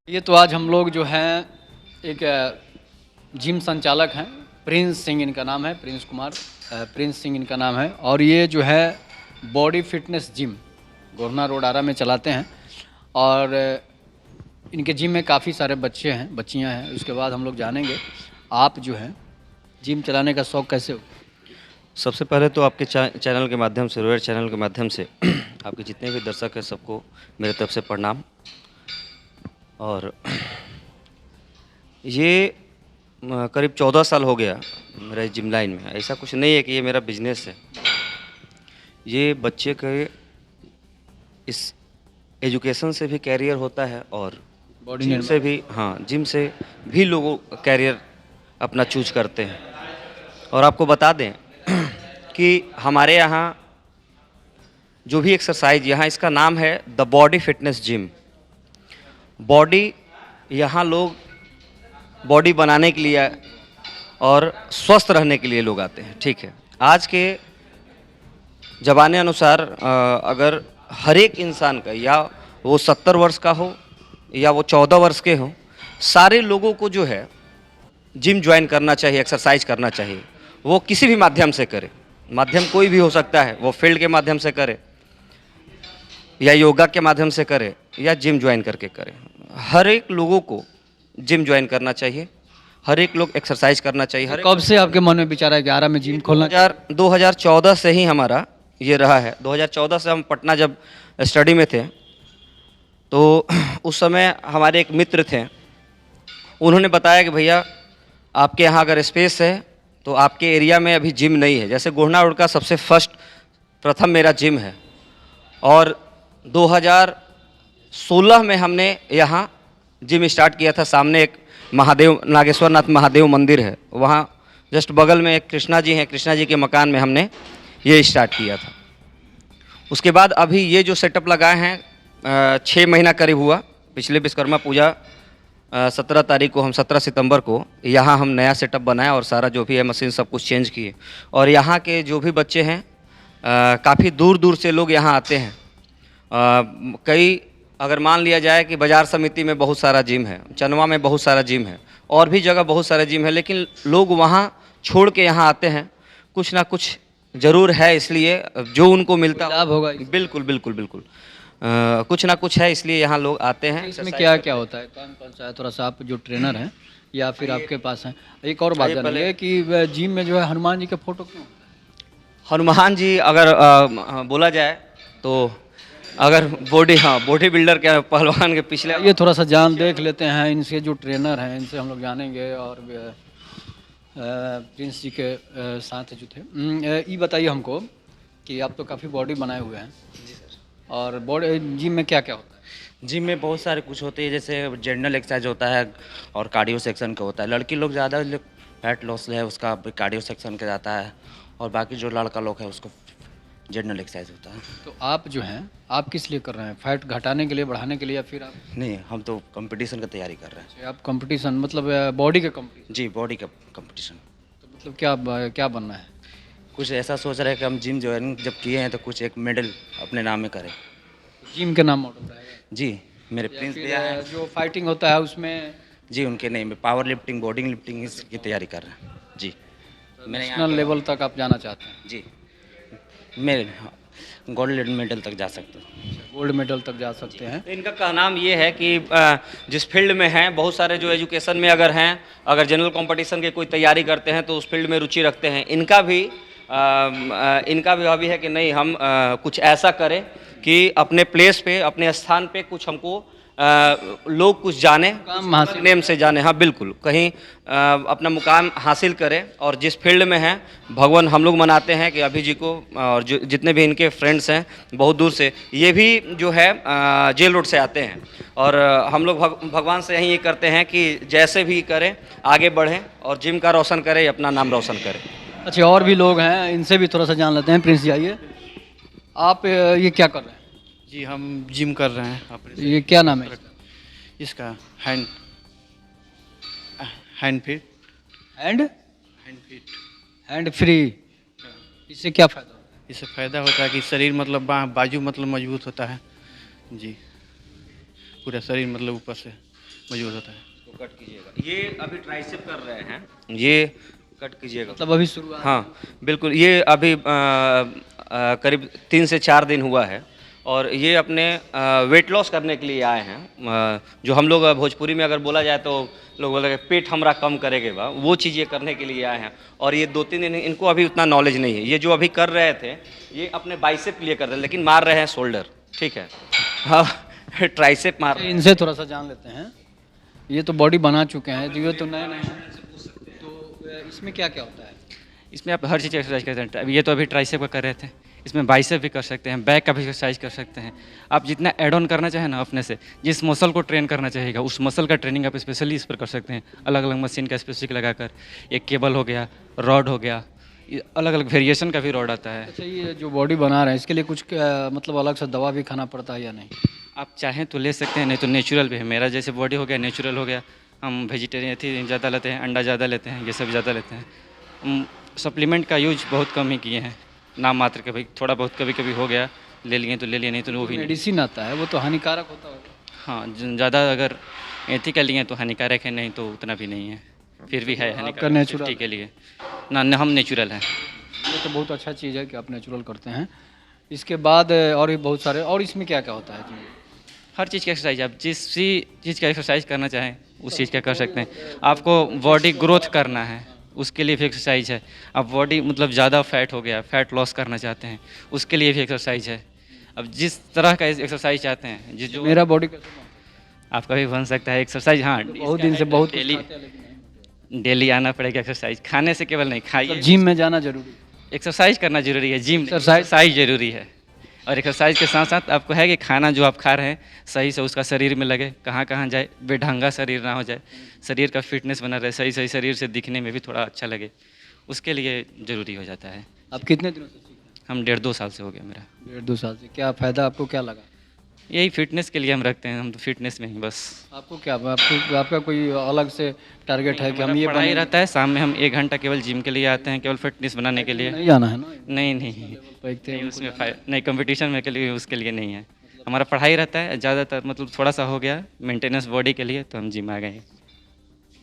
ये तो आज हम लोग जो हैं एक जिम संचालक हैं, प्रिंस सिंह इनका नाम है, प्रिंस कुमार प्रिंस सिंह इनका नाम है। और ये जो है बॉडी फिटनेस जिम गोरना रोड आरा में चलाते हैं। और इनके जिम में काफ़ी सारे बच्चे हैं, बच्चियां हैं। उसके बाद हम लोग जानेंगे आप जो हैं जिम चलाने का शौक़ कैसे हो। सबसे पहले तो आपके चैनल के माध्यम से, रोयर चैनल के माध्यम से आपके जितने भी दर्शक हैं सबको मेरे तरफ से प्रणाम। और ये करीब 14 साल हो गया मेरा जिम लाइन में। ऐसा कुछ नहीं है कि ये मेरा बिजनेस है, ये बच्चे के इस एजुकेशन से भी कैरियर होता है और जिम से भी, हाँ, जिम से भी लोगों कैरियर अपना चूज करते हैं। और आपको बता दें कि हमारे यहाँ जो भी एक्सरसाइज, यहाँ इसका नाम है the body fitness gym. Body, यहाँ लोग बॉडी बनाने के लिए और स्वस्थ रहने के लिए लोग आते हैं, ठीक है। आज के ज़माने अनुसार अगर हर एक इंसान का, या वो 70 वर्ष का हो या वो 14 वर्ष के हो, सारे लोगों को जो है जिम ज्वाइन करना चाहिए, एक्सरसाइज करना चाहिए। वो किसी भी माध्यम से करे, माध्यम कोई भी हो सकता है, वो फील्ड के माध्यम से करे या योगा के माध्यम से करे या जिम ज्वाइन करके करे। हर एक लोगों को जिम ज्वाइन करना चाहिए, हर एक लोग एक्सरसाइज करना चाहिए। कब से आपके मन में विचार है कि आरा में जिम खोलना? 2014 से ही हमारा ये रहा है। 2014 से हम पटना जब स्टडी में थे तो उस समय हमारे एक मित्र थे, उन्होंने बताया कि भैया आपके यहाँ अगर स्पेस है तो आपके एरिया में अभी जिम नहीं है। जैसे गोरना रोड का सबसे प्रथम मेरा जिम है। और 2016 में हमने यहाँ जिम स्टार्ट किया था। सामने एक महादेव, नागेश्वरनाथ महादेव मंदिर है, वहाँ जस्ट बगल में एक कृष्णा जी हैं, कृष्णा जी के मकान में हमने ये स्टार्ट किया था। उसके बाद अभी ये जो सेटअप लगाए हैं 6 महीना करीब हुआ। पिछले विश्वकर्मा पूजा 17 तारीख को, हम 17 सितंबर को यहाँ हम नया सेटअप बनाए और सारा जो भी है मशीन सब कुछ चेंज किए। और यहाँ के जो भी बच्चे हैं काफ़ी दूर दूर से लोग यहाँ आते हैं। कई, अगर मान लिया जाए कि बाजार समिति में बहुत सारा जिम है, चनवा में बहुत सारा जिम है, और भी जगह बहुत सारे जिम है, लेकिन लोग वहाँ छोड़ के यहाँ आते हैं। कुछ ना कुछ ज़रूर है, इसलिए जो उनको मिलता लाभ होगा। बिल्कुल बिल्कुल बिल्कुल, कुछ ना कुछ है, इसलिए यहाँ लोग आते हैं। इसमें क्या क्या होता है, कौन कौन सा है? थोड़ा सा आप जो ट्रेनर हैं या फिर आपके पास हैं। एक और बात है कि जिम में जो है हनुमान जी के फोटो क्यों? हनुमान जी अगर बोला जाए तो अगर बॉडी बिल्डर के, पहलवान के पिछले, ये थोड़ा सा जान देख लेते हैं इनसे, जो ट्रेनर हैं इनसे हम लोग जानेंगे। और प्रिंस जी के साथ जो थे, ये बताइए हमको कि आप तो काफ़ी बॉडी बनाए हुए हैं। जी सर। और बॉडी जिम में क्या क्या होता है? जिम में बहुत सारे कुछ होते हैं, जैसे जनरल एक्सरसाइज होता है और कार्डियो सेक्शन का होता है। लड़की लोग ज़्यादा फैट लॉस है उसका कार्डियो सेक्शन का जाता है, और बाकी जो लड़का लोग है उसको जनरल एक्सरसाइज होता है। तो आप जो हैं, आप किस लिए कर रहे हैं? फैट घटाने के लिए, बढ़ाने के लिए, या फिर आप? नहीं, हम तो कंपटीशन का तैयारी कर रहे हैं। अच्छा, आप कंपटीशन मतलब बॉडी का कंपटीशन? जी, बॉडी का कंपटीशन। तो मतलब क्या बनना है? कुछ ऐसा सोच रहे हैं कि हम जिम ज्वाइन जब किए हैं तो कुछ एक मेडल अपने नाम में करें। जिम के नाम मॉडल रहेगा? जी, मेरे प्रिंस भैया हैं। जो फाइटिंग होता है उसमें? जी, उनके नहीं, पावर लिफ्टिंग, बॉडी लिफ्टिंग की तैयारी कर रहे हैं। जी, नेशनल लेवल तक आप जाना चाहते हैं? जी, मैं गोल्ड मेडल तक जा सकता हूँ। गोल्ड मेडल तक जा सकते हैं। तो इनका का नाम ये है कि जिस फील्ड में हैं, बहुत सारे जो एजुकेशन में अगर हैं, अगर जनरल कंपटीशन की कोई तैयारी करते हैं तो उस फील्ड में रुचि रखते हैं। इनका भी हॉबी है कि नहीं, हम कुछ ऐसा करें कि अपने प्लेस पे, अपने स्थान पे कुछ हमको लोग कुछ जाने, नेम से जाने। हाँ बिल्कुल, कहीं अपना मुकाम हासिल करें। और जिस फील्ड में हैं, भगवान हम लोग मनाते हैं कि अभी जी को और जो जितने भी इनके फ्रेंड्स हैं बहुत दूर से, ये भी जो है जेल रोड से आते हैं। और हम लोग भगवान से यही करते हैं कि जैसे भी करें आगे बढ़ें और जिम का रोशन करें, अपना नाम रोशन करें। अच्छा, और भी लोग हैं, इनसे भी थोड़ा सा जान लेते हैं। प्रिंस जी आइए, आप ये क्या कर रहे हैं? जी, हम जिम कर रहे हैं। ये क्या नाम है इसका? Hand fit. Hand free. इससे क्या फ़ायदा होता है? इससे फ़ायदा होता है कि शरीर मतलब बाजू मतलब मजबूत होता है। जी, पूरा शरीर मतलब ऊपर से मौजूद होता है। तो कट कीजिएगा। ये अभी ट्राइसेप कर रहे हैं, ये कट कीजिएगा। मतलब अभी शुरुआत। हाँ बिल्कुल, ये अभी करीब 3 से 4 दिन हुआ है और ये अपने वेट लॉस करने के लिए आए हैं। जो हम लोग भोजपुरी में अगर बोला जाए तो लोग बोलेंगे पेट हमरा कम करेगे बा, वो चीज़ ये करने के लिए आए हैं। और ये 2-3 दिन इनको अभी उतना नॉलेज नहीं है। ये जो अभी कर रहे थे ये अपने बाइसेप के लिए कर रहे हैं, लेकिन मार रहे हैं शोल्डर, ठीक है। हाँ ट्राइसेप मार रहे हैं। इनसे थोड़ा सा जान लेते हैं। ये तो बॉडी बना चुके हैं, ये तो नए नए हैं। तो इसमें क्या क्या होता है? इसमें आप हर चीज़ एक्सरसाइज कर सकते हैं। ये तो अभी ट्राइसेप का कर रहे थे, इसमें बाइसेप भी कर सकते हैं, बैक का भी एक्सरसाइज कर सकते हैं। आप जितना ऐड ऑन करना चाहें ना अपने से, जिस मसल को ट्रेन करना चाहेगा उस मसल का ट्रेनिंग आप स्पेशली इस पर कर सकते हैं। अलग अलग मशीन का स्पेसिफिक लगाकर, एक केबल हो गया, रॉड हो गया, अलग अलग वेरिएशन का भी रॉड आता है। अच्छा, ये जो बॉडी बना रहे हैं इसके लिए कुछ मतलब अलग से दवा भी खाना पड़ता है या नहीं? आप चाहें तो ले सकते हैं, नहीं तो नेचुरल भी है। मेरा जैसे बॉडी हो गया नेचुरल हो गया। हम वेजिटेरियन थी ज़्यादा लेते हैं, अंडा ज़्यादा लेते हैं, ये सब ज़्यादा लेते हैं। हम सप्लीमेंट का यूज बहुत कम ही किए हैं, नाम मात्र के। भाई थोड़ा बहुत कभी कभी हो गया, ले लिए तो ले लिए, नहीं तो वो भी नहीं। मेडिसिन आता है वो तो हानिकारक होता होगा। हाँ ज़्यादा अगर एथिकल लिए तो हानिकारक है, नहीं तो उतना भी नहीं है। फिर भी है हानिकारक natural सेफ्टी के लिए ना हम नेचुरल हैं। ये तो बहुत अच्छा चीज़ है कि आप नेचुरल करते हैं। इसके बाद और भी बहुत सारे, और इसमें क्या क्या होता है जी? हर चीज़ की एक्सरसाइज, आप जिस भी चीज़ का एक्सरसाइज करना चाहें उस चीज़ का कर सकते हैं। आपको बॉडी ग्रोथ करना है उसके लिए भी एक्सरसाइज है। अब बॉडी मतलब ज़्यादा फैट हो गया, फैट लॉस करना चाहते हैं उसके लिए भी एक्सरसाइज है। अब जिस तरह का एक्सरसाइज चाहते हैं, जिस जो मेरा बॉडी कैसे बनता आपका भी बन सकता है एक्सरसाइज। हाँ है? बहुत दिन से बहुत डेली खाते हैं, लेकिन नहीं। डेली आना पड़ेगा एक्सरसाइज, खाने से केवल नहीं, खाइए। जिम में जाना जरूरी है। एक्सरसाइज करना जरूरी है, जिम एक्सरसाइज- एक्सरसाइज जरूरी है। और एक्सरसाइज के साथ साथ आपको है कि खाना जो आप खा रहे हैं सही से उसका शरीर में लगे, कहाँ कहाँ जाए, बेढंगा शरीर ना हो जाए, शरीर का फिटनेस बना रहे, सही सही शरीर से दिखने में भी थोड़ा अच्छा लगे, उसके लिए ज़रूरी हो जाता है। आप कितने दिनों से सीख रहे हम 1.5-2 साल से हो गया मेरा। हैं? 1.5-2 साल से। क्या फ़ायदा आपको क्या लगा? यही फिटनेस के लिए हम रखते हैं, हम तो फिटनेस में ही बस। आपको क्या, आपका कोई अलग से टारगेट है कि हम ये पढ़ाई बनेंगे? रहता है, शाम में हम 1 घंटा केवल जिम के लिए आते हैं, केवल फिटनेस बनाने के लिए। नहीं जाना है ना? नहीं नहीं एक थे नहीं, उसमें नहीं, कंपटीशन में के लिए उसके लिए नहीं है। हमारा पढ़ाई रहता है ज़्यादातर, मतलब थोड़ा सा हो गया मेंटेनेंस बॉडी के लिए तो हम जिम आ गए।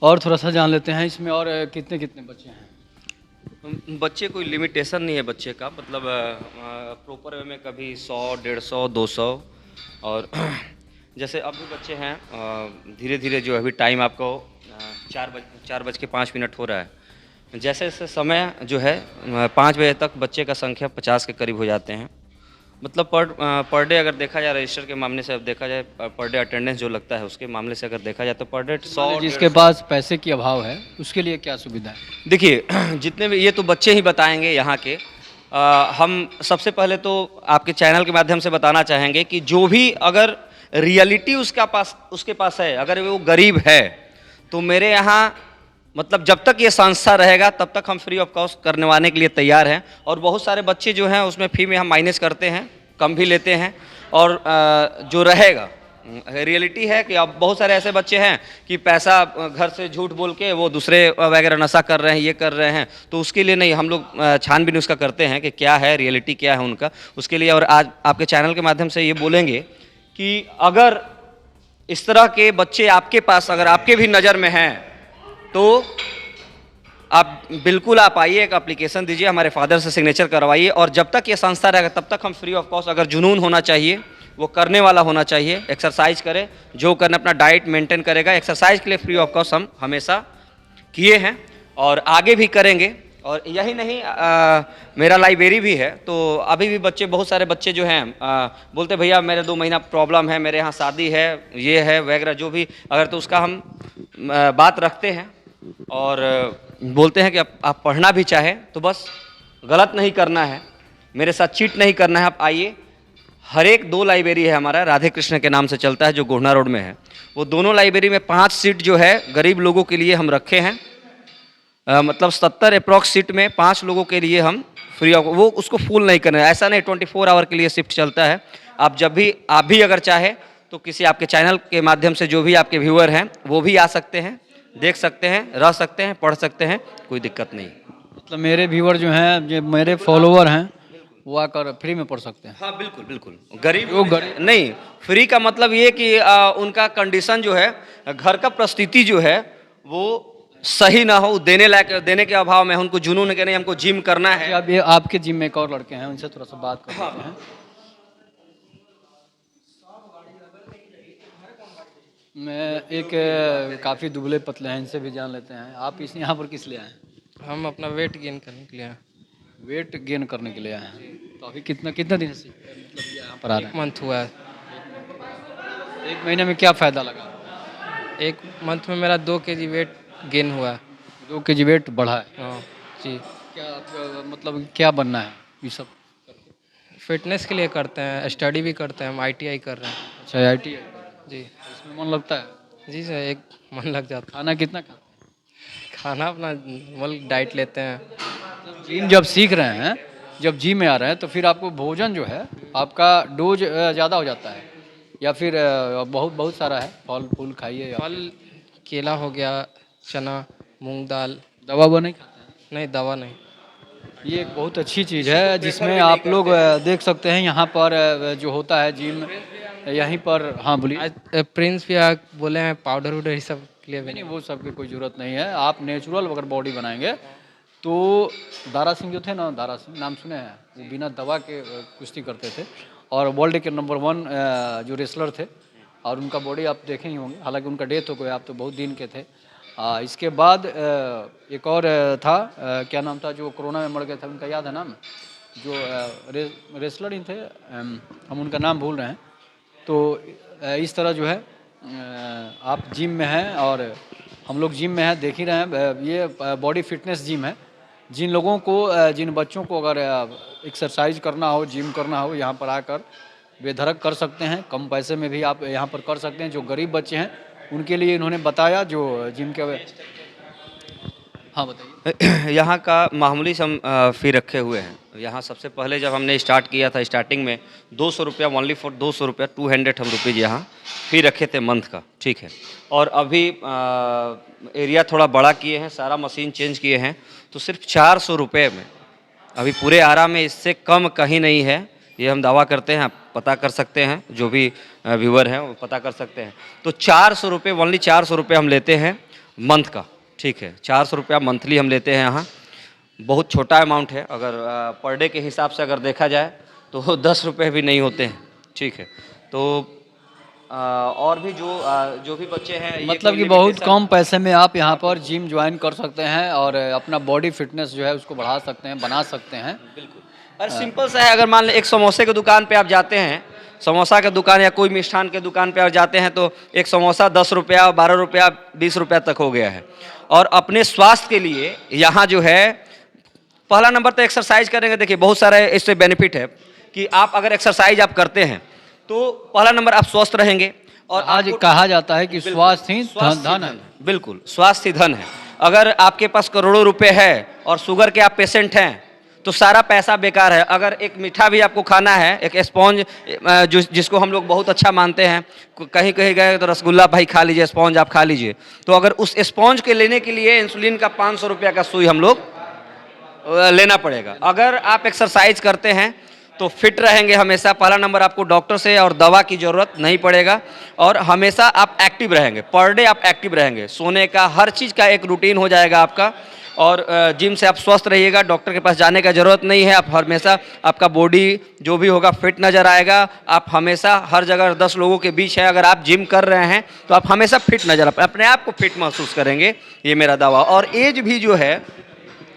और थोड़ा सा जान लेते हैं इसमें, और कितने कितने बच्चे हैं? बच्चे कोई लिमिटेशन नहीं है बच्चे का, मतलब प्रॉपर वे में कभी 100, 150, 200। और जैसे अब भी बच्चे हैं, धीरे धीरे जो अभी टाइम आपको 4:05 हो रहा है। जैसे जैसे समय जो है 5 बजे तक बच्चे का संख्या 50 के करीब हो जाते हैं। मतलब पर डे अगर देखा जाए, रजिस्टर के मामले से अब देखा जाए, पर डे अटेंडेंस जो लगता है उसके मामले से अगर देखा जाए तो पर डे 100। जिसके पास पैसे की अभाव है उसके लिए क्या सुविधा है? देखिए जितने भी, ये तो बच्चे ही बताएंगे यहाँ के। हम सबसे पहले तो आपके चैनल के माध्यम से बताना चाहेंगे कि जो भी अगर रियलिटी उसके पास है, अगर वो गरीब है, तो मेरे यहाँ मतलब जब तक ये संस्था रहेगा तब तक हम फ्री ऑफ कॉस्ट करवाने के लिए तैयार हैं। और बहुत सारे बच्चे जो हैं उसमें फी में हम माइनस करते हैं, कम भी लेते हैं। और जो रहेगा, रियलिटी है कि अब बहुत सारे ऐसे बच्चे हैं कि पैसा घर से झूठ बोल के वो दूसरे वगैरह नशा कर रहे हैं, ये कर रहे हैं, तो उसके लिए नहीं, हम लोग छानबीन उसका करते हैं कि क्या है रियलिटी, क्या है उनका, उसके लिए। और आज आपके चैनल के माध्यम से ये बोलेंगे कि अगर इस तरह के बच्चे आपके पास, अगर आपके भी नज़र में हैं, तो आप बिल्कुल आप आइए, एक एप्लीकेशन दीजिए, हमारे फादर से सिग्नेचर करवाइए। और जब तक ये संस्था रहेगा तब तक हम फ्री ऑफ कॉस्ट, अगर जुनून होना चाहिए, वो करने वाला होना चाहिए, एक्सरसाइज करे, जो करना, अपना डाइट मेंटेन करेगा, एक्सरसाइज के लिए फ्री ऑफ कॉस्ट हम हमेशा किए हैं और आगे भी करेंगे। और यही नहीं, मेरा लाइब्रेरी भी है, तो अभी भी बच्चे, बहुत सारे बच्चे जो हैं बोलते भैया मेरे 2 महीना प्रॉब्लम है, मेरे यहाँ शादी है, ये है वगैरह जो भी, अगर तो उसका हम बात रखते हैं। और बोलते हैं कि आप पढ़ना भी चाहें तो बस गलत नहीं करना है, मेरे साथ चीट नहीं करना है, आप आइए। हर एक 2 लाइब्रेरी है हमारा, राधे कृष्ण के नाम से चलता है, जो गोहना रोड में है। वो दोनों लाइब्रेरी में 5 सीट जो है गरीब लोगों के लिए हम रखे हैं। मतलब 70 अप्रॉक्स सीट में 5 लोगों के लिए हम फ्री ऑफ, वो उसको फुल नहीं करना है, ऐसा नहीं 24 आवर के लिए शिफ्ट चलता है। आप जब भी, आप भी अगर चाहे तो किसी आपके चैनल के माध्यम से जो भी आपके व्यूअर हैं वो भी आ सकते हैं, देख सकते हैं, रह सकते हैं, पढ़ सकते हैं, कोई दिक्कत नहीं। मतलब मेरे व्यूअर जो हैं, जो मेरे फॉलोअर हैं, वो आकर फ्री में पढ़ सकते हैं। हाँ बिल्कुल बिल्कुल, गरीब जो गरीब नहीं, फ्री का मतलब ये कि उनका कंडीशन जो है, घर का परिस्थिति जो है वो सही ना हो, देने के अभाव में उनको जुनून है कि नहीं हमको जिम करना है। अब ये आपके जिम में एक और लड़के हैं, उनसे थोड़ा सा बात कर लेते हैं। मैं एक काफ़ी दुबले पतले हैं, इनसे भी जान लेते हैं। आप इस यहाँ पर किस लिए आए हैं? हम अपना वेट गेन करने के लिए आए। वेट गेन करने के लिए आए हैं। तो अभी कितना दिन से मतलब ये यहाँ पर आ रहे हैं? मंथ हुआ है। एक महीने में क्या फ़ायदा लगा? एक मंथ में मेरा 2 kg वेट गेन हुआ है। 2 kg वेट बढ़ा है। हाँ जी। क्या मतलब क्या बनना है ये सब? फिटनेस के लिए करते हैं, स्टडी भी करते हैं, हम ITI कर रहे हैं। अच्छा, IIT जी इसमें मन लगता है? जी सर, एक मन लग जाता खाना कितना खाते हैं? है। खाना अपना नॉर्मल डाइट लेते हैं। जिम जब सीख रहे हैं, जब जिम में आ रहे हैं, तो फिर आपको भोजन जो है आपका डोज ज़्यादा हो जाता है या फिर बहुत सारा है? फल फूल खाइए या फल, केला हो गया, चना, मूंग दाल। दवा वो नहीं खाते हैं? नहीं, दवा नहीं। ये एक बहुत अच्छी चीज़ है जिसमें आप लोग देख सकते हैं यहाँ पर जो होता है जिम यहीं पर। हाँ बोलिए। आज प्रिंस भी बोले हैं पाउडर वुडर ये सब के लिए भी नहीं, वो सब की कोई ज़रूरत नहीं है। आप नेचुरल अगर बॉडी बनाएंगे तो दारा सिंह जो थे ना, दारा सिंह नाम सुने हैं? वो बिना दवा के कुश्ती करते थे और वर्ल्ड के नंबर 1 जो रेसलर थे, और उनका बॉडी आप देखे ही होंगे। हालांकि उनका डेथ हो गया, आप तो बहुत दिन के थे। इसके बाद एक और था, क्या नाम था, जो कोरोना में मर गए थे, उनका याद है नाम? जो रेसलर ही थे, हम उनका नाम भूल रहे हैं। तो इस तरह जो है आप जिम में हैं और हम लोग जिम में हैं, देख ही रहे हैं। ये बॉडी फिटनेस जिम है। जिन लोगों को जिन बच्चों को अगर एक्सरसाइज करना हो, जिम करना हो, यहाँ पर आकर बेधड़क कर सकते हैं। कम पैसे में भी आप यहाँ पर कर सकते हैं। जो गरीब बच्चे हैं उनके लिए इन्होंने बताया, जो जिम के। हाँ बताइए। यहाँ का मामूली सम फ़ी रखे हुए हैं। यहाँ सबसे पहले जब हमने स्टार्ट किया था, स्टार्टिंग में 200 रुपया, ओनली फॉर 200 रुपया, 200 हम रुपीज़ यहाँ फ़ी रखे थे मंथ का, ठीक है। और अभी एरिया थोड़ा बड़ा किए हैं, सारा मशीन चेंज किए हैं, तो सिर्फ 400 रुपये में अभी पूरे आरा में, इससे कम कहीं नहीं है। ये हम दावा करते हैं, आप पता कर सकते हैं, जो भी व्यूअर हैं वो पता कर सकते हैं। तो 400 रुपये, ओनली 400 रुपये हम लेते हैं मंथ का, ठीक है। 400 रुपया मंथली हम लेते हैं यहाँ। बहुत छोटा अमाउंट है, अगर पर डे के हिसाब से अगर देखा जाए तो 10 रुपये भी नहीं होते हैं, ठीक है। तो और भी जो भी बच्चे हैं, मतलब कि बहुत कम पैसे में आप यहाँ पर जिम ज्वाइन कर सकते हैं और अपना बॉडी फिटनेस जो है उसको बढ़ा सकते हैं, बना सकते हैं। बिल्कुल। और सिंपल सा है, अगर मान लें एक समोसे की दुकान पे आप जाते हैं, समोसा की दुकान या कोई मिष्ठान के दुकान पे आप जाते हैं, तो एक समोसा 10 रुपया, 12 रुपया, 20 रुपया तक हो गया है। और अपने स्वास्थ्य के लिए यहाँ जो है, पहला नंबर तो एक्सरसाइज करेंगे। देखिए बहुत सारा इससे बेनिफिट है कि आप अगर एक्सरसाइज आप करते हैं तो पहला नंबर आप स्वस्थ रहेंगे। और आज कहा जाता है कि स्वास्थ्य ही धन है। बिल्कुल, स्वास्थ्य ही धन है। अगर आपके पास करोड़ों रुपए है और शुगर के आप पेशेंट हैं तो सारा पैसा बेकार है। अगर एक मीठा भी आपको खाना है, एक स्पॉन्ज जिसको हम लोग बहुत अच्छा मानते हैं, कहीं कहीं गए तो रसगुल्ला भाई खा लीजिए, स्पॉन्ज आप खा लीजिए, तो अगर उस स्पॉन्ज के लेने के लिए इंसुलिन का 500 रुपया का सुई हम लोग लेना पड़ेगा। अगर आप एक्सरसाइज करते हैं तो फिट रहेंगे हमेशा। पहला नंबर, आपको डॉक्टर से और दवा की ज़रूरत नहीं पड़ेगा और हमेशा आप एक्टिव रहेंगे। पर डे आप एक्टिव रहेंगे, सोने का हर चीज़ का एक रूटीन हो जाएगा आपका। और जिम से आप स्वस्थ रहिएगा, डॉक्टर के पास जाने का ज़रूरत नहीं है। आप हमेशा, आपका बॉडी जो भी होगा फिट नज़र आएगा। आप हमेशा हर जगह 10 लोगों के बीच है, अगर आप जिम कर रहे हैं तो आप हमेशा फिट नज़र, अपने आप को फिट महसूस करेंगे, ये मेरा दावा। और एज भी जो है,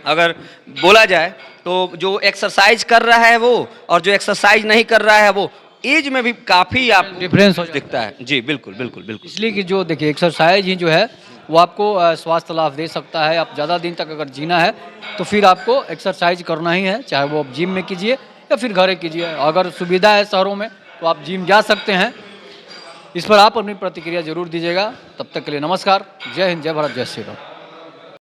अगर बोला जाए तो जो एक्सरसाइज कर रहा है वो और जो एक्सरसाइज नहीं कर रहा है वो, एज में भी काफ़ी आप डिफरेंस दिखता है। जी बिल्कुल बिल्कुल बिल्कुल। इसलिए कि जो देखिए एक्सरसाइज ही जो है वो आपको स्वास्थ्य लाभ दे सकता है। आप ज़्यादा दिन तक अगर जीना है तो फिर आपको एक्सरसाइज करना ही है, चाहे वो आप जिम में कीजिए या फिर घर कीजिए। अगर सुविधा है शहरों में तो आप जिम जा सकते हैं। इस पर आप अपनी प्रतिक्रिया जरूर दीजिएगा। तब तक के लिए नमस्कार, जय हिंद, जय भारत, जय श्री राम।